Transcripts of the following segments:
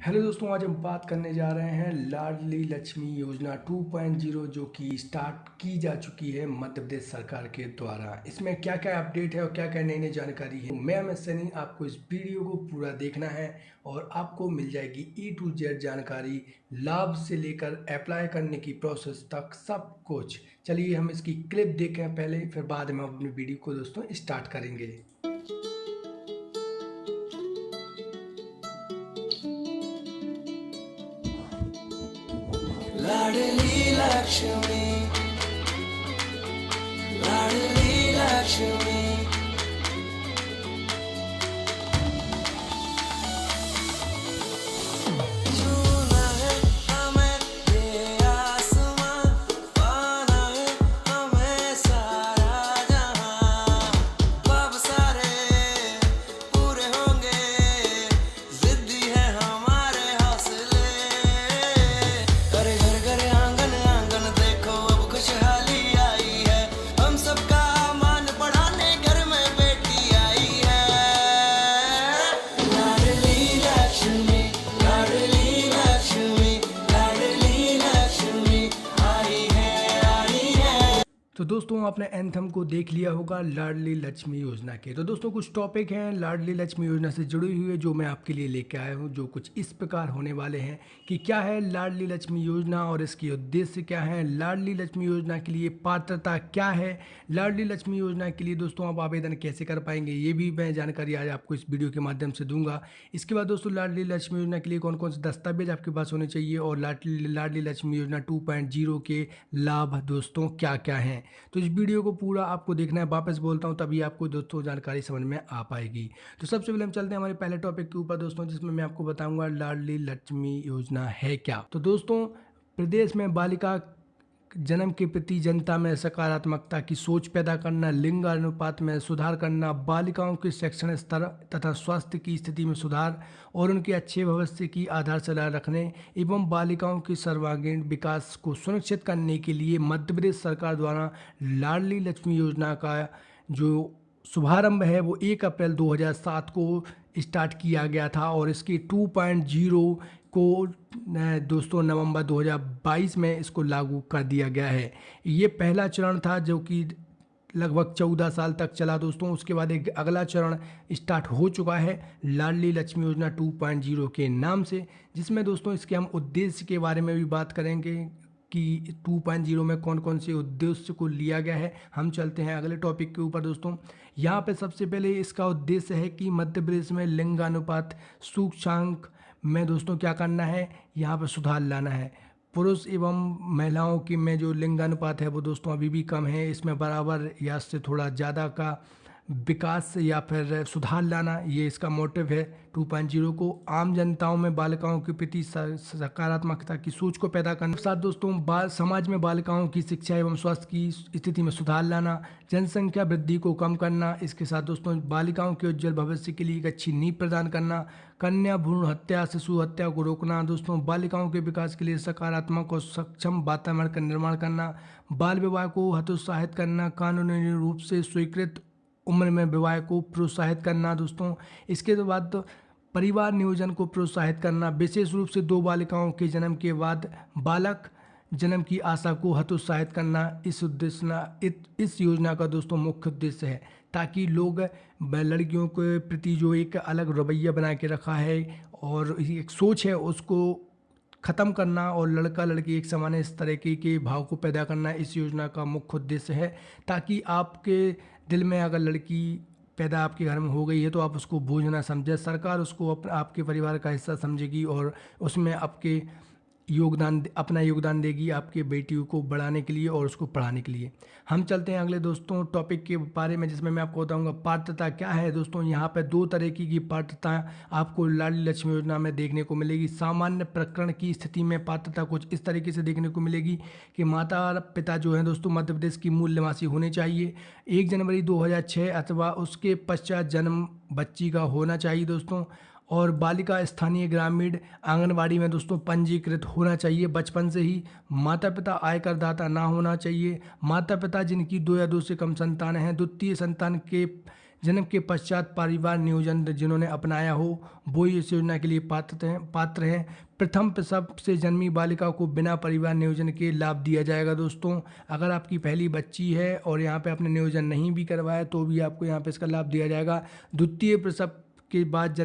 Hello दोस्तों, आज हम बात करने जा रहे हैं लाडली लक्ष्मी योजना 2.0 जो कि स्टार्ट की जा चुकी है मध्य प्रदेश सरकार के द्वारा। इसमें क्या क्या अपडेट है और क्या क्या नई नई जानकारी है, मैं अमित सैनी। आपको इस वीडियो को पूरा देखना है और आपको मिल जाएगी E to Z जानकारी, लाभ से लेकर अप्लाई करने की प्रोसेस तक सब कुछ। चलिए हम इसकी क्लिप देखें पहले, फिर बाद में हम अपनी वीडियो को दोस्तों स्टार्ट करेंगे। लाडली लक्ष्मी, लाडली लक्ष्मी, छूना है हमें ये आसमां, पाना है हमें सारा जहां, ख्वाब सारे पूरे होंगे, जिद्दी है हमारे हौसले, करे घर घर आंगन आंगन देखो अब खुशहाली आई है, हम सबका मान बढ़ाने घर में बेटी आई है, लाडली लक्ष्मी, लाडली लक्ष्मी, लाडली लक्ष्मी आई है। तो दोस्तों आपने एंथम को देख लिया होगा लाडली लक्ष्मी योजना के। तो दोस्तों कुछ टॉपिक हैं लाडली लक्ष्मी योजना से जुड़े हुए जो मैं आपके लिए लेके आया हूं, जो कुछ इस प्रकार होने वाले हैं कि क्या है लाडली लक्ष्मी योजना और इसके उद्देश्य क्या है, लाडली लक्ष्मी योजना के लिए पात्रता क्या है, लाडली लक्ष्मी योजना के लिए दोस्तों आप आवेदन कैसे कर पाएंगे, ये भी मैं जानकारी आज आपको इस वीडियो के माध्यम से दूंगा। इसके बाद दोस्तों लाडली लक्ष्मी योजना के लिए कौन कौन से दस्तावेज आपके पास होने चाहिए और लाडली लक्ष्मी योजना 2.0 के लाभ दोस्तों क्या क्या हैं। तो इस वीडियो को पूरा आपको देखना है, वापस बोलता हूँ तभी आपको दोस्तों जानकारी समझ में आ पाएगी। तो सबसे पहले हम चलते हैं हमारे पहले टॉपिक के ऊपर दोस्तों, जिसमें मैं आपको बताऊंगा लाडली लक्ष्मी योजना है क्या। तो दोस्तों प्रदेश में बालिका जन्म के प्रति जनता में सकारात्मकता की सोच पैदा करना, लिंग अनुपात में सुधार करना, बालिकाओं के शैक्षणिक स्तर तथा स्वास्थ्य की स्थिति में सुधार और उनके अच्छे भविष्य की आधारशिला रखने एवं बालिकाओं के सर्वांगीण विकास को सुनिश्चित करने के लिए मध्य प्रदेश सरकार द्वारा लाडली लक्ष्मी योजना का जो शुभारंभ है वो 1 अप्रैल 2007 को स्टार्ट किया गया था और इसकी 2.0 को दोस्तों नवंबर 2022 में इसको लागू कर दिया गया है। ये पहला चरण था जो कि लगभग 14 साल तक चला दोस्तों। उसके बाद एक अगला चरण स्टार्ट हो चुका है लाडली लक्ष्मी योजना 2.0 के नाम से, जिसमें दोस्तों इसके हम उद्देश्य के बारे में भी बात करेंगे कि 2.0 में कौन कौन से उद्देश्य को लिया गया है। हम चलते हैं अगले टॉपिक के ऊपर दोस्तों। यहाँ पे सबसे पहले इसका उद्देश्य है कि मध्य प्रदेश में लिंगानुपात सूचकांक में दोस्तों क्या करना है, यहाँ पर सुधार लाना है। पुरुष एवं महिलाओं की में जो लिंगानुपात है वो दोस्तों अभी भी कम है, इसमें बराबर या से थोड़ा ज़्यादा का विकास या फिर सुधार लाना, ये इसका मोटिव है 2.0 को। आम जनताओं में बालिकाओं के प्रति सकारात्मकता की सोच को पैदा करने के साथ दोस्तों समाज में बालिकाओं की शिक्षा एवं स्वास्थ्य की स्थिति में सुधार लाना, जनसंख्या वृद्धि को कम करना, इसके साथ दोस्तों बालिकाओं के उज्जवल भविष्य के लिए एक अच्छी नींव प्रदान करना, कन्या भ्रूण हत्या शिशु हत्या को रोकना दोस्तों, बालिकाओं के विकास के लिए सकारात्मक और सक्षम वातावरण का निर्माण करना, बाल विवाह को हतोत्साहित करना, कानूनी रूप से स्वीकृत उम्र में विवाह को प्रोत्साहित करना दोस्तों। इसके बाद तो परिवार नियोजन को प्रोत्साहित करना, विशेष रूप से 2 बालिकाओं के जन्म के बाद बालक जन्म की आशा को हतोत्साहित करना, इस योजना का दोस्तों मुख्य उद्देश्य है ताकि लोग लड़कियों के प्रति जो एक अलग रवैया बना के रखा है और एक सोच है उसको ख़त्म करना और लड़का लड़की एक समान इस तरीके के भाव को पैदा करना इस योजना का मुख्य उद्देश्य है, ताकि आपके दिल में अगर लड़की पैदा आपके घर में हो गई है तो आप उसको बोझ ना समझे, सरकार उसको आपके परिवार का हिस्सा समझेगी और उसमें आपके अपना योगदान देगी आपके बेटियों को बढ़ाने के लिए और उसको पढ़ाने के लिए। हम चलते हैं अगले दोस्तों टॉपिक के बारे में, जिसमें मैं आपको बताऊंगा पात्रता क्या है दोस्तों। यहाँ पे 2 तरह की पात्रता आपको लाडली लक्ष्मी योजना में देखने को मिलेगी। सामान्य प्रकरण की स्थिति में पात्रता कुछ इस तरीके से देखने को मिलेगी कि माता पिता जो है दोस्तों मध्य प्रदेश की मूल निवासी होने चाहिए, 1 जनवरी 2006 अथवा उसके पश्चात जन्म बच्ची का होना चाहिए दोस्तों, और बालिका स्थानीय ग्रामीण आंगनवाड़ी में दोस्तों पंजीकृत होना चाहिए बचपन से ही। माता पिता आयकरदाता ना होना चाहिए। माता पिता जिनकी 2 या 2 से कम संतान हैं, द्वितीय संतान के जन्म के पश्चात परिवार नियोजन जिन्होंने अपनाया हो वो इस योजना के लिए पात्र हैं। प्रथम प्रसव से जन्मी बालिका को बिना परिवार नियोजन के लाभ दिया जाएगा दोस्तों। अगर आपकी पहली बच्ची है और यहाँ पे आपने नियोजन नहीं भी करवाया तो भी आपको यहाँ पे इसका लाभ दिया जाएगा। द्वितीय प्रसव के बाद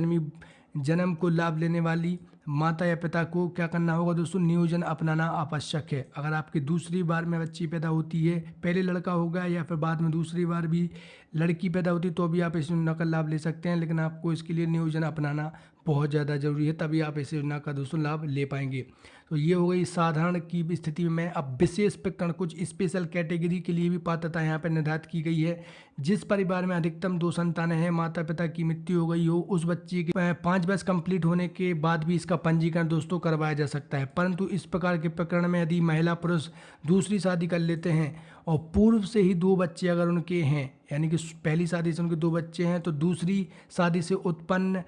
जन्म को लाभ लेने वाली माता या पिता को क्या करना होगा दोस्तों, नियोजन अपनाना आवश्यक है। अगर आपकी दूसरी बार में बच्ची पैदा होती है, पहले लड़का होगा या फिर बाद में दूसरी बार भी लड़की पैदा होती है तो भी आप इस योजना का लाभ ले सकते हैं, लेकिन आपको इसके लिए नियोजन अपनाना बहुत ज़्यादा ज़रूरी है, तभी आप इस योजना का दोस्तों लाभ ले पाएंगे। तो ये हो गई साधारण की स्थिति में। अब विशेष प्रकरण कुछ स्पेशल कैटेगरी के लिए भी पात्रता यहाँ पर निर्धारित की गई है। जिस परिवार में अधिकतम 2 संतानें हैं, माता पिता की मृत्यु हो गई हो, उस बच्चे के 5 वर्ष कंप्लीट होने के बाद भी इसका पंजीकरण दोस्तों करवाया जा सकता है। परंतु इस प्रकार के प्रकरण में यदि महिला पुरुष दूसरी शादी कर लेते हैं और पूर्व से ही 2 बच्चे अगर उनके हैं, यानी कि पहली शादी से उनके 2 बच्चे हैं, तो दूसरी शादी से उत्पन्न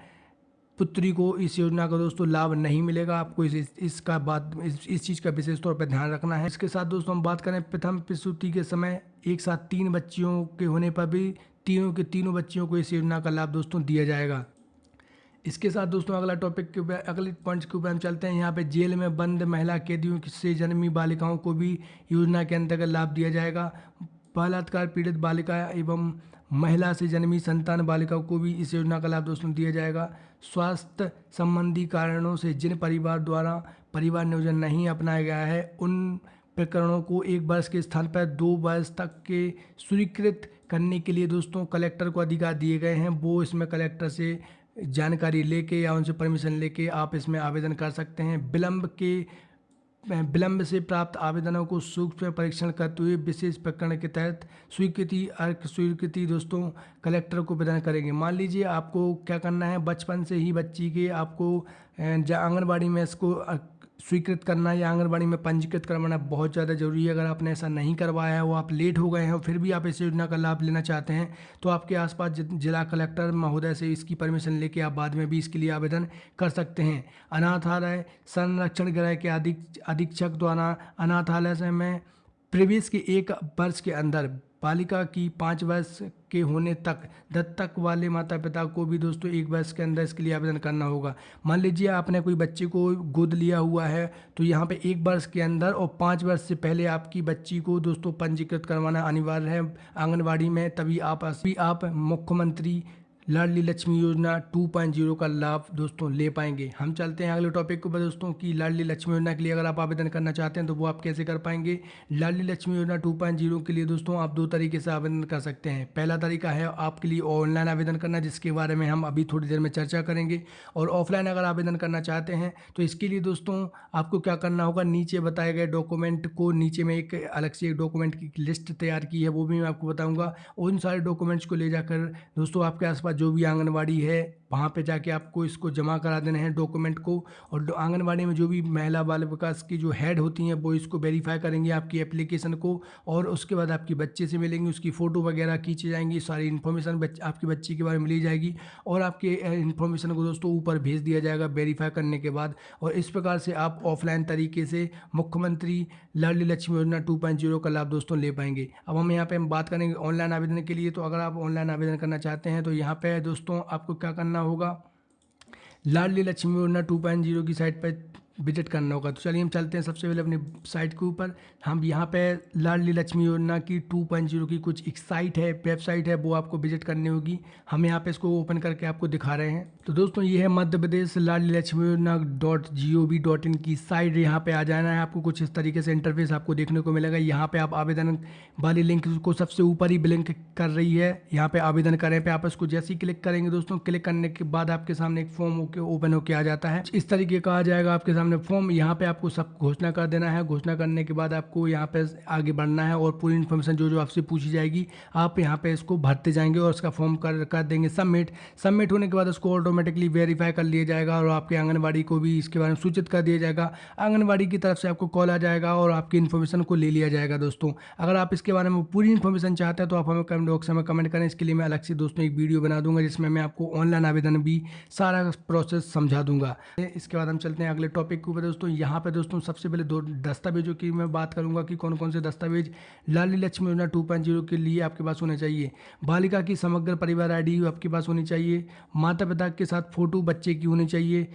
पुत्री को इस योजना का दोस्तों लाभ नहीं मिलेगा। आपको इस चीज़ का विशेष तौर पर ध्यान रखना है। इसके साथ दोस्तों हम बात करें प्रथम प्रसूति के समय एक साथ 3 बच्चियों के होने पर भी तीनों के तीनों बच्चियों को इस योजना का लाभ दोस्तों दिया जाएगा। इसके साथ दोस्तों अगला टॉपिक के ऊपर, अगले पॉइंट के ऊपर हम चलते हैं। यहाँ पे जेल में बंद महिला कैदियों से जन्मी बालिकाओं को भी योजना के अंतर्गत लाभ दिया जाएगा। बलात्कार पीड़ित बालिका एवं महिला से जन्मी संतान बालिकाओं को भी इस योजना का लाभ दोस्तों दिया जाएगा। स्वास्थ्य संबंधी कारणों से जिन परिवार द्वारा परिवार नियोजन नहीं अपनाया गया है, उन प्रकरणों को 1 वर्ष के स्थान पर 2 वर्ष तक के स्वीकृत करने के लिए दोस्तों कलेक्टर को अधिकार दिए गए हैं। वो इसमें कलेक्टर से जानकारी लेके या उनसे परमिशन लेके आप इसमें आवेदन कर सकते हैं। विलंब से प्राप्त आवेदनों को सूक्ष्म परीक्षण करते हुए विशेष प्रकरण के तहत स्वीकृति दोस्तों कलेक्टर को प्रदान करेंगे। मान लीजिए आपको क्या करना है, बचपन से ही बच्ची के आपको आंगनबाड़ी में इसको स्वीकृत करना या आंगनबाड़ी में पंजीकृत करवाना बहुत ज़्यादा जरूरी है। अगर आपने ऐसा नहीं करवाया है, वो आप लेट हो गए हैं और फिर भी आप इस योजना का लाभ लेना चाहते हैं, तो आपके आसपास जिला कलेक्टर महोदय से इसकी परमिशन लेके आप बाद में भी इसके लिए आवेदन कर सकते हैं। अनाथालय संरक्षण गृह के अधीक्षक द्वारा अनाथालय में प्रवेश के 1 वर्ष के अंदर बालिका की 5 वर्ष के होने तक दत्तक वाले माता पिता को भी दोस्तों 1 वर्ष के अंदर इसके लिए आवेदन करना होगा। मान लीजिए आपने कोई बच्चे को गोद लिया हुआ है, तो यहाँ पे 1 वर्ष के अंदर और 5 वर्ष से पहले आपकी बच्ची को दोस्तों पंजीकृत करवाना अनिवार्य है आंगनबाड़ी में, तभी आप मुख्यमंत्री लाडली लक्ष्मी योजना 2.0 का लाभ दोस्तों ले पाएंगे। हम चलते हैं अगले टॉपिक के ऊपर दोस्तों कि लाडली लक्ष्मी योजना के लिए अगर आप आवेदन करना चाहते हैं तो वो आप कैसे कर पाएंगे। लाडली लक्ष्मी योजना 2.0 के लिए दोस्तों आप 2 तरीके से आवेदन कर सकते हैं। पहला तरीका है आपके लिए ऑनलाइन आवेदन करना, जिसके बारे में हम अभी थोड़ी देर में चर्चा करेंगे। और ऑफलाइन अगर आवेदन करना चाहते हैं तो इसके लिए दोस्तों आपको क्या करना होगा, नीचे बताए गए डॉक्यूमेंट को, नीचे में एक अलग से एक डॉक्यूमेंट की लिस्ट तैयार की है, वो भी मैं आपको बताऊँगा। उन सारे डॉक्यूमेंट्स को ले जाकर दोस्तों आपके आसपास जो भी आंगनवाड़ी है वहाँ पे जाके आपको इसको जमा करा देना है डॉक्यूमेंट को। और आंगनबाड़ी में जो भी महिला बाल विकास की जो हेड होती हैं वो इसको वेरीफाई करेंगे आपकी एप्लीकेशन को, और उसके बाद आपकी बच्चे से मिलेंगे, उसकी फ़ोटो वगैरह खींची जाएंगी, सारी इन्फॉर्मेशन आपकी बच्ची के बारे में ली जाएगी और आपके इन्फॉर्मेशन को दोस्तों ऊपर भेज दिया जाएगा वेरीफाई करने के बाद। और इस प्रकार से आप ऑफलाइन तरीके से मुख्यमंत्री लाडली लक्ष्मी योजना 2.0 का लाभ दोस्तों ले पाएंगे। अब हम यहाँ पे बात करेंगे ऑनलाइन आवेदन के लिए। तो अगर आप ऑनलाइन आवेदन करना चाहते हैं तो यहाँ पे दोस्तों आपको क्या करना होगा, लाडली लक्ष्मी योजना 2.0 की साइट पर विजिट करना होगा। तो चलिए हम चलते हैं सबसे पहले अपनी साइट के ऊपर। हम यहाँ पे लाडली लक्ष्मी योजना की 2.0 की कुछ एक साइट है, वेबसाइट है, वो आपको विजिट करनी होगी। हम यहाँ पे इसको ओपन करके आपको दिखा रहे हैं। तो दोस्तों ये है मध्य प्रदेश लाडली लक्ष्मी योजना .gov.in की साइट। यहाँ पे आ जाना है आपको। कुछ इस तरीके से इंटरफेस आपको देखने को मिलेगा। यहाँ पे आप आवेदन वाली लिंक को सबसे ऊपर ही लिंक कर रही है, यहाँ पे आवेदन करें पे आप इसको जैसे ही क्लिक करेंगे दोस्तों, क्लिक करने के बाद आपके सामने एक फॉर्म ओपन होकर आ जाता है। इस तरीके का आ जाएगा आपके सामने फॉर्म। यहाँ पे आपको सब घोषणा कर देना है। घोषणा करने के बाद आपको यहाँ पे आगे बढ़ना है और पूरी इन्फॉर्मेशन जो आपसे पूछी जाएगी आप यहाँ पे इसको भरते जाएंगे और इसका फॉर्म कर देंगे सबमिट। सबमिट होने के बाद उसको ऑटोमेटिकली वेरीफाई कर लिया जाएगा और आपके आंगनबाड़ी को भी इसके बारे में सूचित कर दिया जाएगा। आंगनबाड़ी की तरफ से आपको कॉल आ जाएगा और आपकी इन्फॉर्मेशन को ले लिया जाएगा दोस्तों। अगर आप इसके बारे में पूरी इन्फॉर्मेशन चाहते हैं तो आप हमें कमेंट बॉक्स में कमेंट करें। इसके लिए मैं अलग से दोस्तों एक वीडियो बना दूंगा जिसमें मैं आपको ऑनलाइन आवेदन भी सारा प्रोसेस समझा दूंगा। इसके बाद हम चलते हैं अगले टॉपिक के ऊपर दोस्तों। यहाँ पे दोस्तों सबसे पहले 2 दस्तावेजों की मैं बात करूंगा कि कौन कौन से दस्तावेज लाडली लक्ष्मी योजना 2.0 के लिए आपके पास होने चाहिए। बालिका की समग्र परिवार ID आपके पास होनी चाहिए। माता पिता के साथ फोटो बच्चे की होनी चाहिए।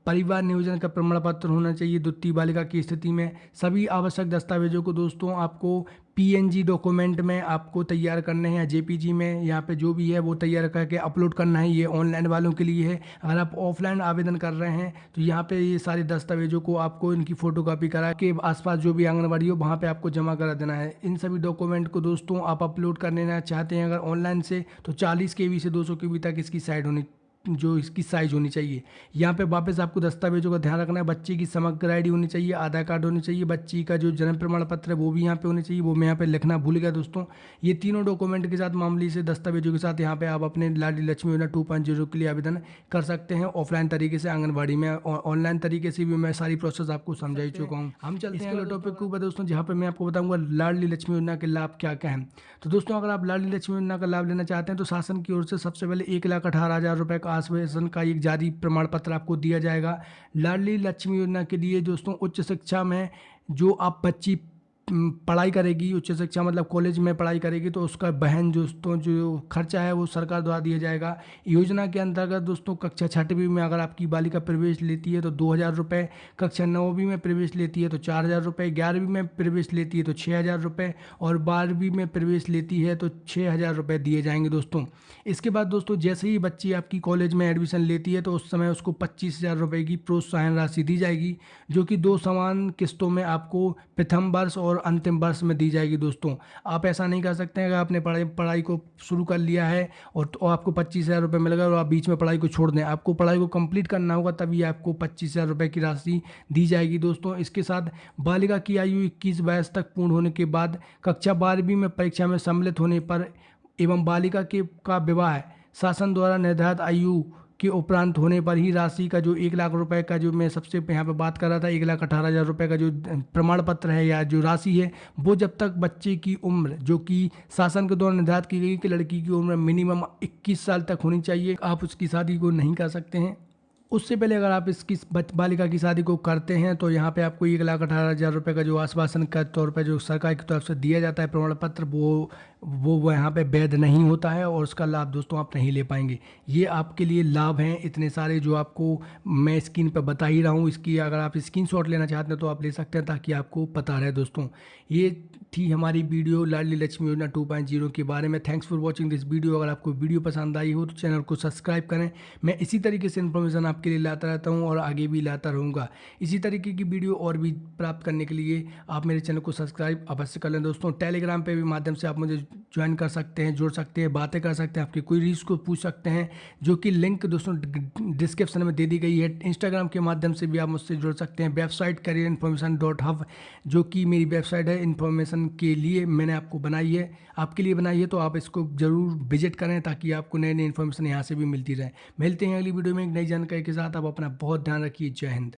परिवार नियोजन का प्रमाण पत्र होना चाहिए द्वितीय बालिका की स्थिति में। सभी आवश्यक दस्तावेजों को दोस्तों आपको PNG डॉक्यूमेंट में आपको तैयार करने हैं या JPG में, यहाँ पे जो भी है वो तैयार करके अपलोड करना है। ये ऑनलाइन वालों के लिए है। अगर आप ऑफलाइन आवेदन कर रहे हैं तो यहाँ पे ये सारे दस्तावेजों को आपको इनकी फोटोकॉपी करा के आसपास जो भी आंगनबाड़ी हो वहाँ पे आपको जमा करा देना है। इन सभी डॉक्यूमेंट को दोस्तों आप अपलोड कर लेना चाहते हैं अगर ऑनलाइन से तो 40 KB से 200 KB तक इसकी इसकी साइज होनी चाहिए। यहाँ पे वापस आपको दस्तावेजों का ध्यान रखना है। बच्चे की समग्र ID होनी चाहिए, आधार कार्ड होनी चाहिए, बच्ची का जो जन्म प्रमाण पत्र है वो भी यहाँ पे होनी चाहिए। वो मैं यहाँ पे लिखना भूल गया दोस्तों। ये तीनों डॉक्यूमेंट के साथ मामूली से दस्तावेजों के साथ यहाँ पे आप अपने लाडली लक्ष्मी योजना 2.0 के लिए आवेदन कर सकते हैं ऑफलाइन तरीके से आंगनबाड़ी में। ऑनलाइन तरीके से भी मैं सारी प्रोसेस आपको समझा ही चुका हूँ। हम चलते हैं अगले टॉपिक के ऊपर दोस्तों, जहाँ पे मैं आपको बताऊँगा लाडली लक्ष्मी योजना के लाभ क्या क्या हैं। तो दोस्तों अगर आप लाडली लक्ष्मी योजना का लाभ लेना चाहते हैं तो शासन की ओर से सबसे पहले 1,18,000 रुपये का आश्वासन का एक जारी प्रमाण पत्र आपको दिया जाएगा। लाडली लक्ष्मी योजना के लिए दोस्तों उच्च शिक्षा में जो आप बच्ची पढ़ाई करेगी, उच्च शिक्षा मतलब कॉलेज में पढ़ाई करेगी तो उसका बहन दोस्तों जो खर्चा है वो सरकार द्वारा दिया जाएगा। योजना के अंतर्गत दोस्तों कक्षा 6वीं में अगर आपकी बालिका प्रवेश लेती है तो 2,000 रुपये, कक्षा 9वीं में प्रवेश लेती है तो 4,000 रुपये, 11वीं में प्रवेश लेती है तो 6,000 रुपये और 12वीं में प्रवेश लेती है तो 6,000 रुपये दिए जाएंगे दोस्तों। इसके बाद दोस्तों जैसे ही बच्ची आपकी कॉलेज में एडमिशन लेती है तो उस समय उसको 25,000 रुपये की प्रोत्साहन राशि दी जाएगी जो कि 2 समान किस्तों में आपको प्रथम वर्ष और अंतिम वर्ष में दी जाएगी दोस्तों। आप ऐसा नहीं कर सकते हैं अगर आपने पढ़ाई को शुरू कर लिया है और तो आपको 25,000 रुपये मिलेगा और आप बीच में पढ़ाई को छोड़ दें। आपको पढ़ाई को कंप्लीट करना होगा तभी आपको 25,000 रुपये की राशि दी जाएगी दोस्तों। इसके साथ बालिका की आयु 21 वर्ष तक पूर्ण होने के बाद कक्षा 12वीं में परीक्षा में सम्मिलित होने पर एवं बालिका का विवाह शासन द्वारा निर्धारित आयु के उपरांत होने पर ही राशि का जो 1,00,000 रुपये का जो मैं सबसे यहाँ पे बात कर रहा था 1,18,000 रुपये का जो प्रमाण पत्र है या जो राशि है वो जब तक बच्चे की उम्र जो कि शासन के द्वारा निर्धारित की गई कि लड़की की उम्र मिनिमम 21 साल तक होनी चाहिए, आप उसकी शादी को नहीं कर सकते हैं। उससे पहले अगर आप इसकी बालिका की शादी को करते हैं तो यहाँ पे आपको 1,18,000 रुपये का जो आश्वासन के तौर पे जो सरकार की तरफ से दिया जाता है प्रमाण पत्र वो यहाँ पे वैध नहीं होता है और उसका लाभ दोस्तों आप नहीं ले पाएंगे। ये आपके लिए लाभ हैं इतने सारे जो आपको मैं स्क्रीन पर बता ही रहा हूँ। इसकी अगर आप स्क्रीनशॉट लेना चाहते हैं तो आप ले सकते हैं ताकि आपको पता रहे दोस्तों। ये थी हमारी वीडियो लाडली लक्ष्मी योजना 2.0 के बारे में। Thanks for watching this video. अगर आपको वीडियो पसंद आई हो तो चैनल को सब्सक्राइब करें। मैं इसी तरीके से इन्फॉर्मेशन आपके लिए लाता रहता हूँ और आगे भी लाता रहूँगा। इसी तरीके की वीडियो और भी प्राप्त करने के लिए आप मेरे चैनल को सब्सक्राइब अवश्य कर लें दोस्तों। टेलीग्राम पे भी माध्यम से आप मुझे ज्वाइन कर सकते हैं, जुड़ सकते हैं, बातें कर सकते हैं, आपकी कोई रील्स को पूछ सकते हैं जो कि लिंक दोस्तों डिस्क्रिप्शन में दे दी गई है। इंस्टाग्राम के माध्यम से भी आप मुझसे जुड़ सकते हैं। वेबसाइट careerinformation.hub जो कि मेरी वेबसाइट है इन्फॉर्मेशन के लिए मैंने आपको बनाई है, आपके लिए बनाई है, तो आप इसको ज़रूर विजिट करें ताकि आपको नई नई इन्फॉर्मेशन यहाँ से भी मिलती रहे। मिलते हैं अगली वीडियो में एक नई जानकारी के साथ। आप अपना बहुत ध्यान रखिए। जय हिंद।